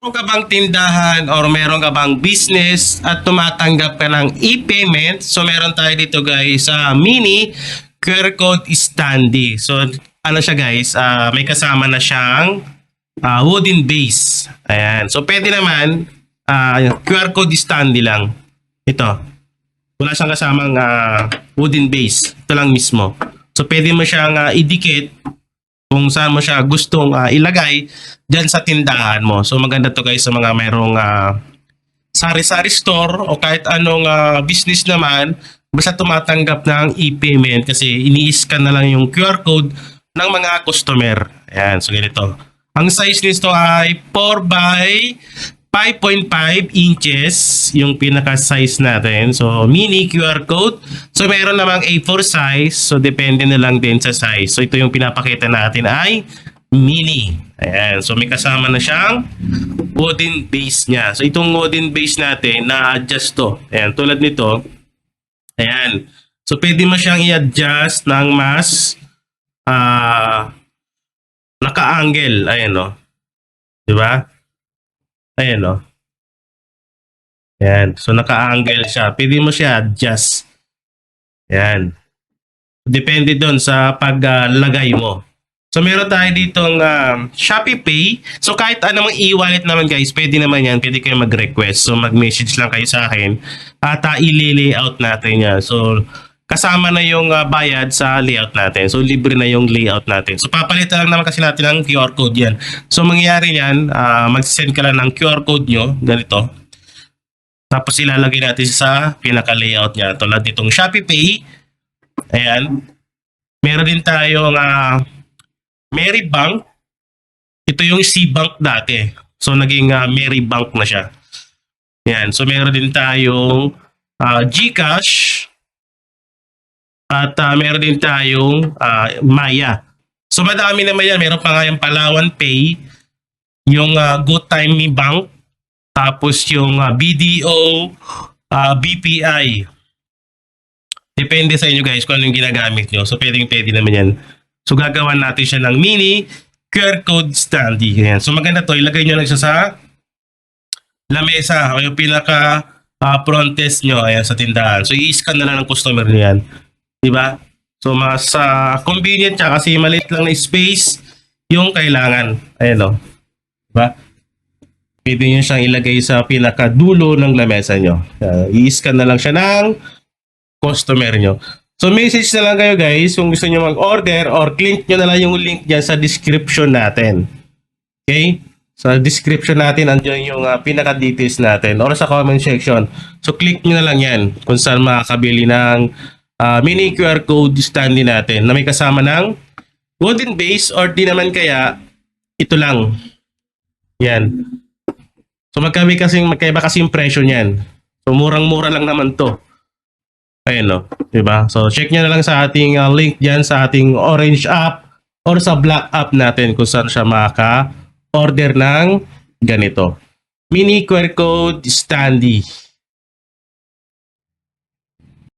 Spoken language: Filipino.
Meron ka bang tindahan or meron ka bang business at tumatanggap ka ng e-payment? So meron tayo dito guys sa mini QR code standee. So ano siya guys, may kasama na siyang wooden base. Ayan. So pwede naman QR code standee lang. Ito. Wala siyang kasamang wooden base. Ito lang mismo. So pwede mo siyang idikit kung saan mo siya gustong ilagay dyan sa tindahan mo. So maganda to guys sa mga mayroong sari-sari store o kahit anong business naman, basta tumatanggap ng e-payment kasi ini-scan na lang yung QR code ng mga customer. Ayan, so ganito. Ang size nito ay 4 by 5.5 inches yung pinaka-size natin. So, mini QR code. So, meron namang A4 size. So, depende na lang din sa size. So, ito yung pinapakita natin ay mini. Ayan. So, may kasama na siyang wooden base niya. So, itong wooden base natin, na-adjust to. Ayan. Tulad nito. Ayan. So, pwede mo siyang i-adjust ng mas naka-angle. Ayan, no? Diba? Ayan o. Ayan. So, naka-angle siya. Pwede mo siya adjust. Ayan. Depende doon sa paglagay mo. So, meron tayo ditong Shopee Pay. So, kahit anong e-wallet naman guys, pwede naman yan. Pwede kayo mag-request. So, mag-message lang kayo sa akin. At i-layout natin yan. So, kasama na yung bayad sa layout natin. So, libre na yung layout natin. So, papalitan lang naman kasi natin ang QR code yan. So, mangyayari yan, mag-send ka lang ng QR code nyo, ganito. Tapos, ilalagay natin sa pinaka-layout niya. Tulad nitong Shopee Pay. Ayan. Meron din tayong Mary Bank. Ito yung C-Bank dati. So, naging Mary Bank na siya. Ayan. So, meron din tayong GCash. At meron din tayong Maya. So madami naman yan. Meron pa nga yung Palawan Pay, yung Good Time Me Bank, tapos yung BDO, BPI. Depende sa inyo guys kung ano yung ginagamit nyo. So pwede naman yan. So gagawan natin siya ng mini QR code standee. Ayan. So maganda to. Ilagay nyo lang siya sa lamesa o yung pinaka front desk nyo ayan, sa tindahan. So i-scan na lang ng customer nyo yan. Diba? So, mas convenient siya kasi maliit lang na space yung kailangan. Ayan o. Diba? Pwede nyo siyang ilagay sa pinakadulo ng lamesa nyo. I-scan na lang siya ng customer nyo. So, message na lang kayo guys kung gusto nyo mag-order or click nyo na lang yung link dyan sa description natin. Okay? Sa description natin, andyan yung pinaka-details natin or sa comment section. So, click nyo na lang yan kung saan makakabili ng mini QR code standee natin na may kasama ng wooden base or di naman kaya ito lang. Yan. So magkaiba kasing presyo niyan. So murang-mura lang naman to. Ayun no, 'di ba? So check niyo na lang sa ating link diyan sa ating orange app or sa black app natin kung saan siya makaka-order ng ganito. Mini QR code standee.